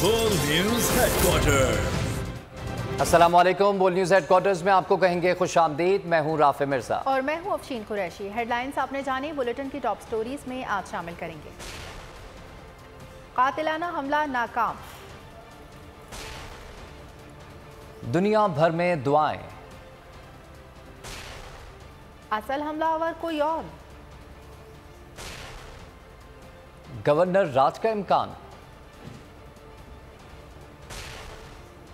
बोल news headquarter. अस्सलामुअलैकुम। बोल न्यूज हेडक्वार्टर्स में आपको कहेंगे खुशामदीद। मैं हूं राफे मिर्जा और मैं हूं अफशीन कुरैशी। हेडलाइंस आपने जानी, बुलेटिन की टॉप स्टोरीज में आज शामिल करेंगे। कातिलाना हमला नाकाम, दुनिया भर में दुआएं, असल हमलावर कोई और, गवर्नर राज का इम्कान,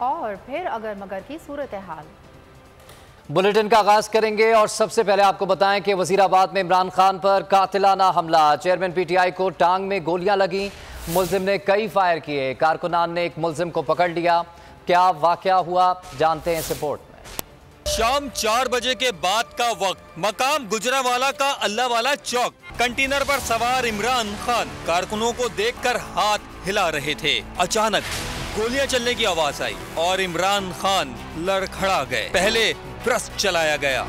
और फिर अगर मगर की सूरत हाल। बुलेटिन का आगाज करेंगे और सबसे पहले आपको बताएं कि वजीराबाद में इमरान खान पर कातिलाना हमला। चेयरमैन पीटीआई को टांग में गोलियां लगी, मुल्जिम ने कई फायर किए। कारकुनान ने एक मुल्जिम को पकड़ लिया। क्या वाकया हुआ, जानते हैं इस रिपोर्ट में। शाम 4 बजे के बाद का वक्त, मकाम गुजरावाला का अल्लाह वाला चौक। कंटेनर पर सवार इमरान खान कारकुनों को देखकर हाथ हिला रहे थे। अचानक गोलियां चलने की आवाज आई और इमरान खान लड़खड़ा गए। पहले ब्रस्ट चलाया गया,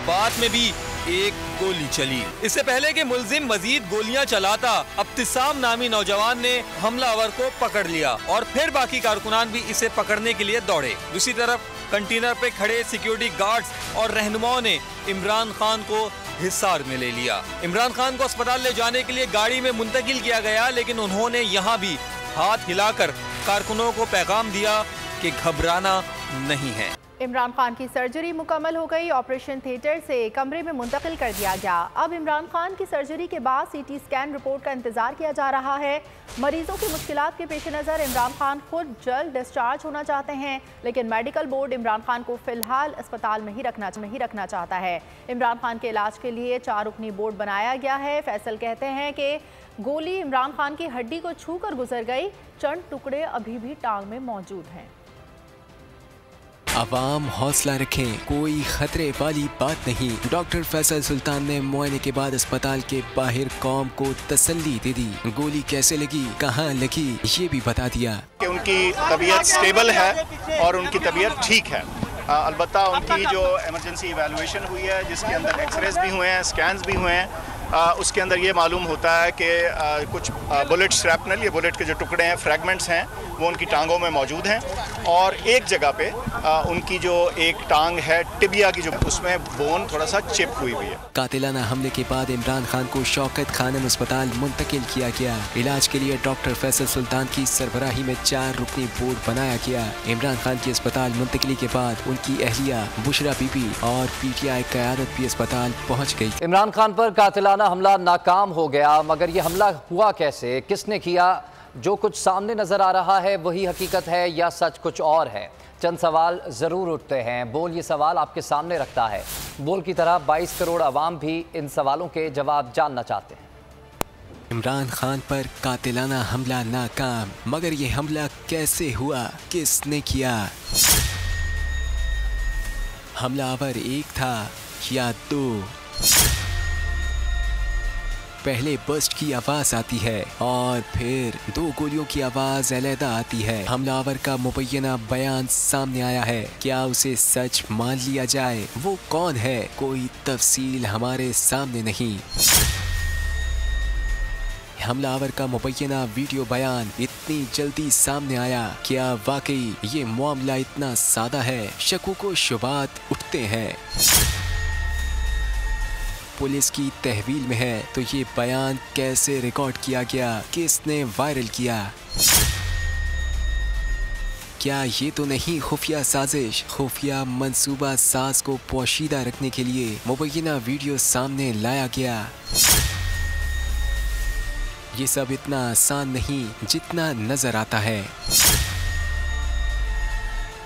बाद में भी एक गोली चली। इससे पहले कि मुल्जिम मजीद गोलियां चलाता, अब्तिसाम नामी नौजवान ने हमलावर को पकड़ लिया और फिर बाकी कारकुनान भी इसे पकड़ने के लिए दौड़े। दूसरी तरफ कंटेनर पे खड़े सिक्योरिटी गार्ड्स और रहनुमाओं ने इमरान खान को हिसार में ले लिया। इमरान खान को अस्पताल ले जाने के लिए गाड़ी में मुंतकिल किया गया, लेकिन उन्होंने यहाँ भी हाथ हिलाकर कारकुनों को पैगाम दिया कि घबराना नहीं है। इमरान खान की सर्जरी मुकम्मल हो गई, ऑपरेशन थिएटर से कमरे में मुंतकिल कर दिया गया। अब इमरान खान की सर्जरी के बाद सीटी स्कैन रिपोर्ट का इंतजार किया जा रहा है। मरीजों की मुश्किलात के पेश नज़र इमरान खान खुद जल्द डिस्चार्ज होना चाहते हैं, लेकिन मेडिकल बोर्ड इमरान खान को फिलहाल अस्पताल में ही रखना चाहता है। इमरान खान के इलाज के लिए 4 रुकनी बोर्ड बनाया गया है। फैसल कहते हैं कि गोली इमरान खान की हड्डी को छू कर गुजर गई, चंद टुकड़े अभी भी टांग में मौजूद हैं। आवाम हौसला रखें, कोई खतरे वाली बात नहीं। डॉक्टर फैसल सुल्तान ने मुआयने के बाद अस्पताल के बाहर कौम को तसल्ली दे दी। गोली कैसे लगी, कहां लगी, ये भी बता दिया कि उनकी तबीयत स्टेबल है और उनकी तबीयत ठीक है। अलबत्ता उनकी जो इमरजेंसी इवैल्यूएशन हुई है, जिसके अंदर एक्सरेज भी हुए हैं, स्कैन्स भी हुए हैं, उसके अंदर ये मालूम होता है कि कुछ बुलेट श्रैपनल, ये बुलेट के जो टुकड़े हैं, फ्रैगमेंट्स हैं, वो उनकी टांगों में मौजूद हैं। और एक जगह पे उनकी जो एक टांग है टिबिया की, जो उसमें बोन थोड़ा सा चिप हुई हुई है। कातिलाना हमले के बाद इमरान खान को शौकत खानम अस्पताल मुंतकिल किया गया। इलाज के लिए डॉक्टर फैसल सुल्तान की सरबराही में 4 रुकनी बोर्ड बनाया गया। इमरान खान की अस्पताल मुंतकिली के बाद उनकी अहलिया बुशरा बीबी और पीटीआई क़यादत भी अस्पताल पहुँच गयी। इमरान खान पर कातिलाना हमला नाकाम हो गया, मगर ये हमला हुआ कैसे, किसने किया? जो कुछ सामने नजर आ रहा है वही हकीकत है या सच कुछ और है? चंद सवाल जरूर उठते हैं। बोल ये सवाल आपके सामने रखता है। बोल की तरह 22 करोड़ अवाम भी इन सवालों के जवाब जानना चाहते हैं। इमरान खान पर कातिलाना हमला नाकाम, मगर ये हमला कैसे हुआ, किसने किया? हमलावर एक था या 2? पहले बस्ट की आवाज आती है और फिर 2 गोलियों की आवाज अलहदा आती है। हमलावर का मुबैना बयान सामने आया है, क्या उसे सच मान लिया जाए? वो कौन है? कोई तफसील हमारे सामने नहीं। हमलावर का मुबैना वीडियो बयान इतनी जल्दी सामने आया, क्या वाकई ये मामला इतना सादा है? शकों को शुबात उठते हैं। पुलिस की तहवील में है तो ये बयान कैसे रिकॉर्ड किया गया, किसने वायरल किया? क्या ये तो नहीं खुफिया साजिश, खुफिया मंसूबा साज को पोशीदा रखने के लिए मुबैना वीडियो सामने लाया गया? ये सब इतना आसान नहीं जितना नजर आता है।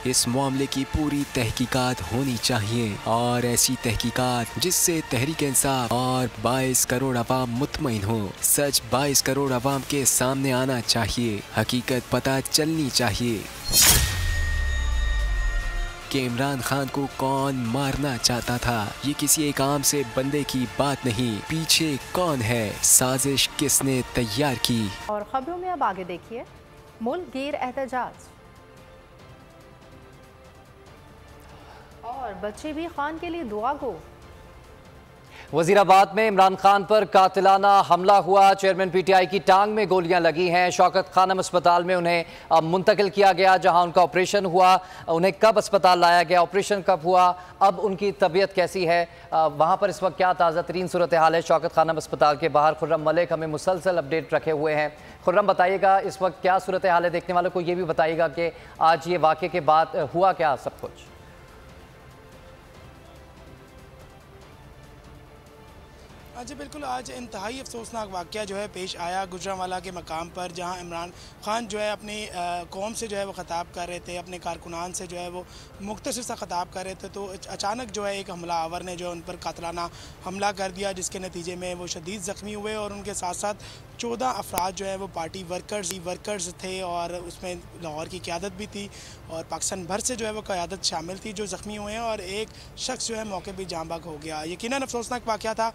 इस मामले की पूरी तहकीकात होनी चाहिए, और ऐसी तहकीकात जिससे तहरीक इंसाफ और 22 करोड़ अवाम मुतमईन हो। सच 22 करोड़ अवाम के सामने आना चाहिए, हकीकत पता चलनी चाहिए कि इमरान खान को कौन मारना चाहता था। ये किसी एक आम से बंदे की बात नहीं, पीछे कौन है, साजिश किसने तैयार की। और खबरों में अब आगे देखिए, मुल्क गिर एहतजाज और बच्चे भी खान के लिए दुआ गो। वजीराबाद में इमरान खान पर कातिलाना हमला हुआ। चेयरमैन पीटीआई की टांग में गोलियां लगी हैं। शौकत खानम अस्पताल में उन्हें मुंतकिल किया गया, जहां उनका ऑपरेशन हुआ। उन्हें कब अस्पताल लाया गया, ऑपरेशन कब हुआ, अब उनकी तबीयत कैसी है, वहां पर इस वक्त क्या ताज़ा तरीन सूरत हाल है। शौकत खानम अस्पताल के बाहर खुर्रम मलिक हमें मुसलसल अपडेट रखे हुए हैं। खुर्रम, बताइएगा इस वक्त क्या सूरत हाल है, देखने वालों को ये भी बताइएगा कि आज ये वाक़े के बाद हुआ क्या सब कुछ। जी बिल्कुल, आज इंतहाई अफसोसनाक वाक़या जो है पेश आया गुजरांवाला के मकाम पर, जहां इमरान खान जो है अपनी कौम से जो है वो ख़ताब कर रहे थे, अपने कारकुनान से जो है वो मुख्तसर सा ख़ताब कर रहे थे, तो अचानक जो है एक हमलावर ने जो है उन पर कातलाना हमला कर दिया, जिसके नतीजे में वो शदीद ज़ख्मी हुए और उनके साथ साथ 14 अफराद जो है वो पार्टी वर्कर्स थे और उसमें लाहौर की क़यादत भी थी और पाकिस्तान भर से जो है वो क़यादत शामिल थी जो ज़ख्मी हुए हैं और एक शख्स जो है मौके पर जाँ बहक हो गया। यकीनन अफसोसनाक वाक़या था।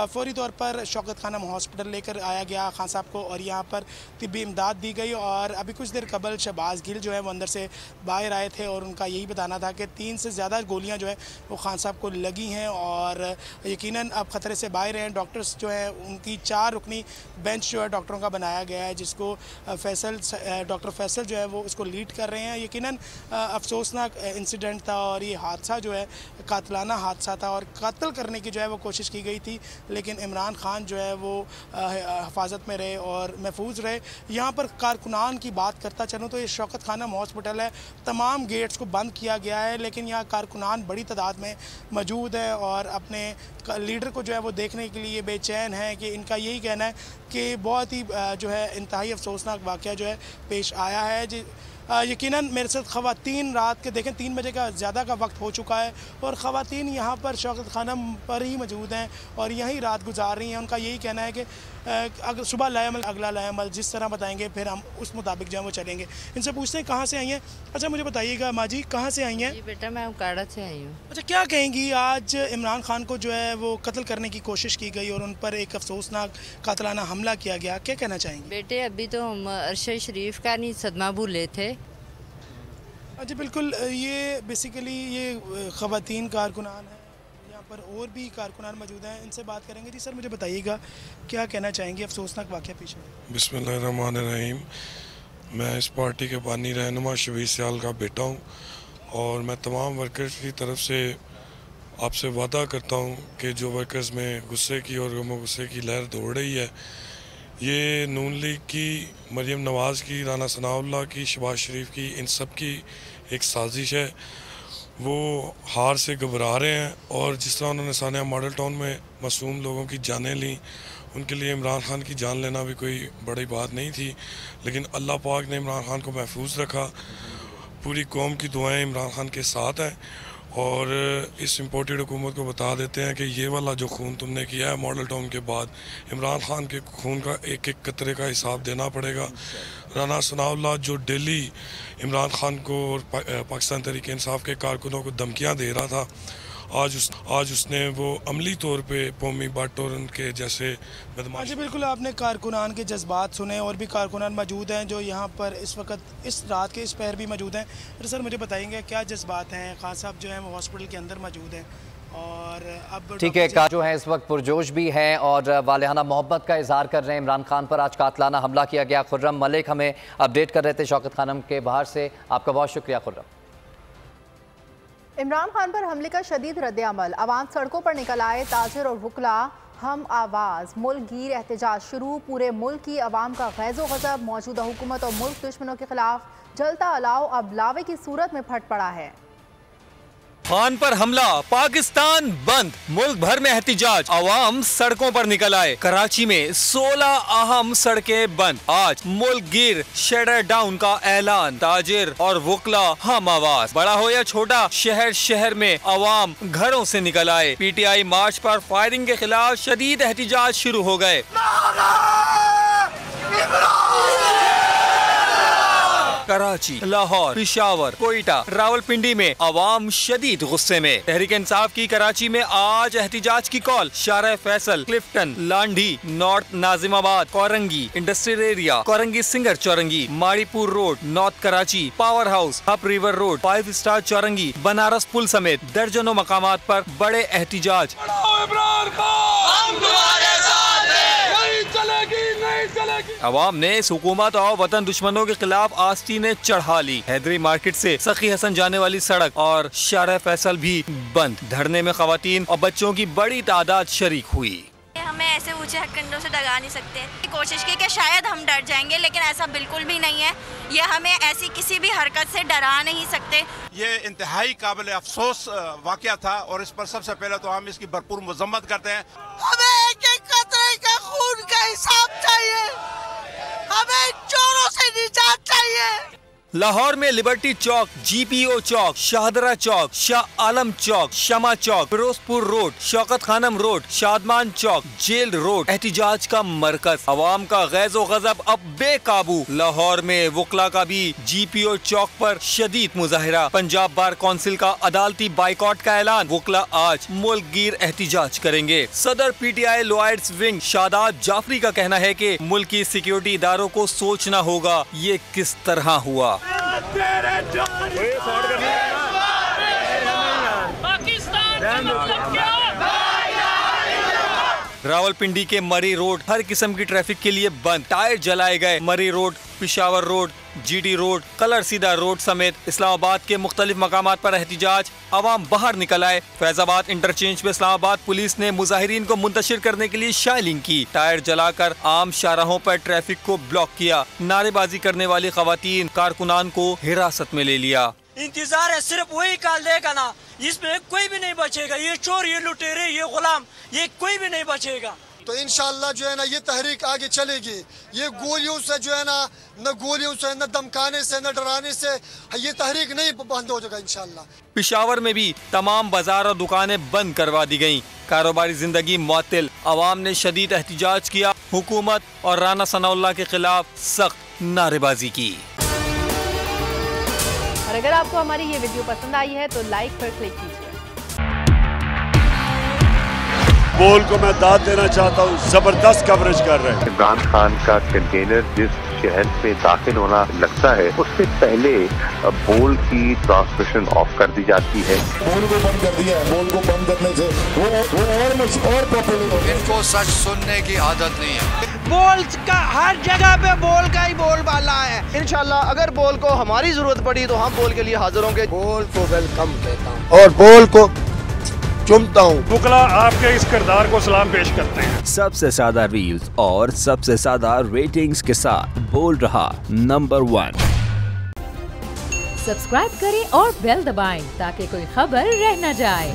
फौरी तौर पर शौकत खानम हॉस्पिटल लेकर आया गया खान साहब को और यहाँ पर तिब्बी इमदाद दी गई और अभी कुछ देर कबल शहबाज गिल जो है वो अंदर से बाहर आए थे और उनका यही बताना था कि 3 से ज़्यादा गोलियाँ जो है वो खान साहब को लगी हैं और यकीनन अब ख़तरे से बाहर हैं। डॉक्टर्स जो है उनकी 4 रुकनी बेंच जो है डॉक्टरों का बनाया गया है, जिसको डॉक्टर फैसल जो है वो उसको लीड कर रहे हैं। यकीनन अफसोसनाक इंसिडेंट था और ये हादसा जो है कातलाना हादसा था और कत्ल करने की जो है वो कोशिश की गई थी, लेकिन इमरान खान जो है वो हिफाजत में रहे और महफूज रहे। यहाँ पर कारकुनान की बात करता चलूँ तो ये शौकत खानम हॉस्पिटल है, तमाम गेट्स को बंद किया गया है, लेकिन यहाँ कारकुनान बड़ी तादाद में मौजूद है और अपने लीडर को जो है वो देखने के लिए बेचैन है कि इनका यही कहना है कि बहुत ही जो है इंतहाई अफसोसनाक वाक़या जो है पेश आया है। यकीनन मेरे साथ ख़वातीन रात के देखें 3 बजे का ज़्यादा का वक्त हो चुका है और ख़वातीन यहाँ पर शौकत खानम पर ही मौजूद हैं और यहीं रात गुजार रही हैं। उनका यही कहना है कि अगर सुबह लायामल अगला लायामल जिस तरह बताएंगे फिर हम उस मुताबिक जो है वो चलेंगे। इनसे पूछते हैं कहाँ से आई हैं। अच्छा मुझे बताइएगा माँ जी, कहाँ से आई हैं? जी बेटा मैं उकाड़ा से आई हूँ। अच्छा, क्या कहेंगी, आज इमरान खान को जो है वो कत्ल करने की कोशिश की गई और उन पर एक अफसोसनाक कातलाना हमला किया गया, क्या कहना चाहेंगे? बेटे अभी तो हम अरशद शरीफ का नहीं सदमा भूले थे। अच्छा बिल्कुल, ये बेसिकली ये ख़वातीन कारकुनान है, यहाँ पर और भी कारकुनान मौजूद हैं, इनसे बात करेंगे। जी सर मुझे बताइएगा क्या कहना चाहेंगे, अफसोसनाक वाक़या पेश है? बिस्मिल्लाहिर्रहमानिर्रहीम। मैं इस पार्टी के बानी रहनुमा शबीर सियाल का बेटा हूँ और मैं तमाम वर्कर्स की तरफ से आपसे वादा करता हूँ कि जो वर्कर्स में गुस्से की और गम गुस्से की लहर दौड़ रही है, ये नून लीग की, मरियम नवाज़ की, राना सनाउल्लाह की, शहबाज शरीफ की, इन सब की एक साजिश है। वो हार से घबरा रहे हैं और जिस तरह उन्होंने सानिया मॉडल टाउन में मासूम लोगों की जानें ली, उनके लिए इमरान खान की जान लेना भी कोई बड़ी बात नहीं थी, लेकिन अल्लाह पाक ने इमरान खान को महफूज रखा। पूरी कौम की दुआएं इमरान खान के साथ हैं और इस इम्पोर्टेड हुकूमत को बता देते हैं कि ये वाला जो खून तुमने किया है मॉडल टाउन के बाद, इमरान खान के खून का एक एक कतरे का हिसाब देना पड़ेगा। राना सनाउल्लाह जो डेली इमरान खान को और पाकिस्तान तहरीक इंसाफ के कारकुनों को धमकियां दे रहा था, आज उसने वो अमली तौर पे पोमी भट्ट और उनके जैसे बदमाश। जी बिल्कुल, आपने कारकुनान के जज्बात सुने और भी कारकुनान मौजूद हैं जो यहाँ पर इस वक्त इस रात के इस पहर भी मौजूद हैं। तो सर मुझे बताएंगे क्या जज्बात हैं? खान साहब जो हैं वो हॉस्पिटल के अंदर मौजूद हैं और अब ठीक है, का जो है इस वक्त पुरजोश भी हैं और वालिहाना मोहब्बत का इजहार कर रहे हैं। इमरान खान पर आज कातलाना हमला किया गया। खुर्रम मलिक हमें अपडेट कर रहे थे शौकत खानम के बाहर से। आपका बहुत शुक्रिया खुर्रम। इमरान खान पर हमले का शदीद रद्द-ए-अमल, अवाम सड़कों पर निकल आए, ताजिर और वुकला हम आवाज़, मुल्क गिर एहतजाज शुरू, पूरे मुल्क की अवाम का गैज़ो गज़ब, मौजूदा हुकूमत और मुल्क दुश्मनों के खिलाफ जलता अलाव अब लावे की सूरत में फट पड़ा है। खान पर हमला, पाकिस्तान बंद, मुल्क भर में एहतिजाज, अवाम सड़कों पर निकल आए। कराची में 16 अहम सड़कें बंद। आज मुल्क गिर शटर डाउन का ऐलान, ताजिर और वुकला हम आवाज, बड़ा हो या छोटा, शहर शहर में अवाम घरों से निकल आए। पीटीआई मार्च पर फायरिंग के खिलाफ शदीद एहतिजाज शुरू हो गए। कराची, लाहौर, पिशावर, कोयटा, रावलपिंडी में अवाम शदीद गुस्से में। तहरीक इंसाफ की कराची में आज एहतिजाज की call. Shara Faisal, Clifton, Landhi, North Nazimabad, Korangi industrial area, Korangi Singer Chowrangi, Maripur road, North Karachi, power house, up river road, 5 star Chowrangi, Banaras पुल समेत दर्जनों मकामात पर बड़े एहतिजाज। अवाम ने इस हुकूमत और वतन दुश्मनों के खिलाफ आस्तीनें चढ़ा ली। हैदरी मार्केट से सखी हसन जाने वाली सड़क और शारा फैसल भी बंद। धरने में खवातीन और बच्चों की बड़ी तादाद शरीक हुई। हमें ऐसे ऊंचे हथकंडों से डगा नहीं सकते। कोशिश की कि शायद हम डर जाएंगे, लेकिन ऐसा बिल्कुल भी नहीं है। ये हमें ऐसी किसी भी हरकत से डरा नहीं सकते। ये इंतहाई काबिल अफसोस वाकया था और इस पर सबसे पहले तो हम इसकी भरपूर मजम्मत करते हैं। हमें एक एक कतरे का खून का हिसाब चाहिए। हमें चोरों से निजात चाहिए। लाहौर में लिबर्टी चौक, GPO चौक, शाहदरा चौक, शाह आलम चौक, शमा चौक, फिरोजपुर रोड, शौकत खानम रोड, शादमान चौक, जेल रोड एहतिजाज का मरकज। अवाम का गैज़ो गज़ब अब बेकाबू। लाहौर में वकला का भी GPO चौक पर शदीद मुजाहिरा। पंजाब बार कौंसिल का अदालती बाइकॉट का ऐलान। वकला आज मुल्क गिर एहतिजाज करेंगे। सदर PTI lawyers wing Shadab Jafri का कहना है कि मुल्क की सिक्योरिटी इदारों को सोचना होगा ये किस तरह हुआ। रावलपिंडी के मरी रोड हर किस्म की ट्रैफिक के लिए बंद। टायर जलाए गए। मरी road, Peshawar road, GD road, colour सीधा रोड समेत इस्लामाबाद के मुख्तलिफ मकामात पर एहतिजाज। अवाम बाहर निकल आए। फैजाबाद इंटरचेंज में इस्लामाबाद पुलिस ने मुजाहिरीन को मुंतशिर करने के लिए शाइलिंग की। टायर जलाकर आम शाहराहों पर ट्रैफिक को ब्लॉक किया। नारेबाजी करने वाली खवातीन कारकुनान को हिरासत में ले लिया। इंतजार है सिर्फ वही काल देगा ना, इसमें कोई भी नहीं बचेगा। ये चोर, ये लुटेरे, ये गुलाम, ये कोई भी नहीं बचेगा। तो इंशाअल्लाह जो है ना ये तहरीक आगे चलेगी। ये गोलियों से जो है ना, न गोलियों से, न धमकाने से, न डराने से ये तहरीक नहीं बंद हो जाएगा इंशाअल्लाह। पिशावर में भी तमाम बाजार और दुकानें बंद करवा दी गयी। कारोबारी जिंदगी मुअत्तिल। अवाम ने शदीद एहतिजाज किया। हुकूमत और राना सनाउल्लाह के खिलाफ सख्त नारेबाजी की। और अगर आपको हमारी ये वीडियो पसंद आई है तो लाइक पर क्लिक कीजिए। बोल को मैं दाद देना चाहता हूँ, जबरदस्त कवरेज कर रहे हैं। इमरान खान का कंटेनर जिस शहर में दाखिल होना लगता है उससे पहले बोल की ट्रांसमिशन ऑफ कर दी जाती है। बोल को बंद कर दिया। बोल को बंद करने से वो और पॉपुलर हो। इनको सच सुनने की आदत नहीं है। बोल का हर जगह पे बोल का ही बोल बाला है। इंशाल्लाह अगर बोल को हमारी जरूरत पड़ी तो हम बोल के लिए हाजिर होंगे। बोल को वेलकम कहता हूँ और बोल को चुमता हूँ। वकला आपके इस किरदार को सलाम पेश करते हैं। सबसे ज्यादा रील्स और सबसे ज्यादा रेटिंग्स के साथ बोल रहा नंबर 1। सब्सक्राइब करें और बेल दबाएं ताकि कोई खबर रह न जाए।